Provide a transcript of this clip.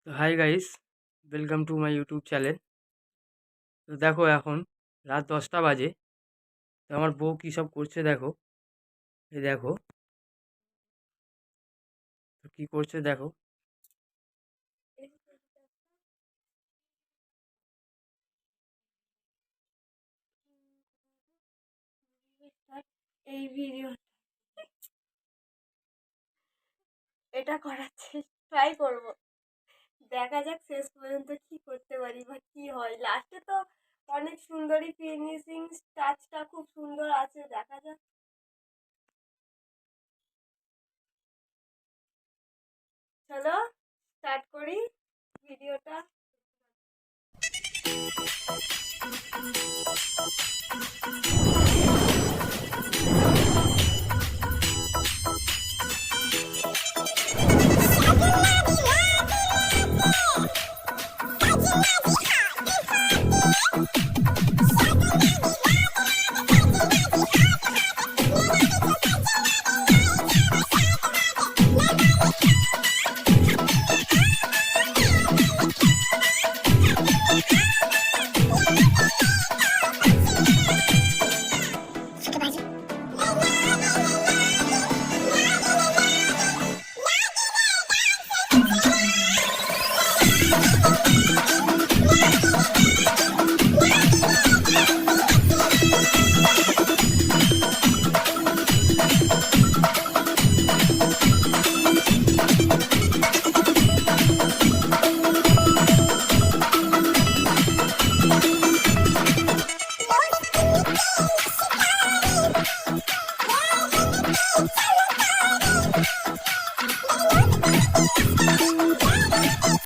তো hi guys, welcome to my YouTube channel. তো দেখো এখন রাত 10টা বাজে। তো আমার বউ কী সব করছে দেখো। এই দেখো, তো কী করছে দেখো। এই ভিডিও এটা করার ট্রাই করব। দেখা যাক শেষ পর্যন্ত কি করতে পারি বা কি হয়। লাস্টে তো অনেক সুন্দরই ফিনিশিং টাচটা খুব সুন্দর আছে, দেখা যাক। চলো স্টার্ট করি ভিডিওটা।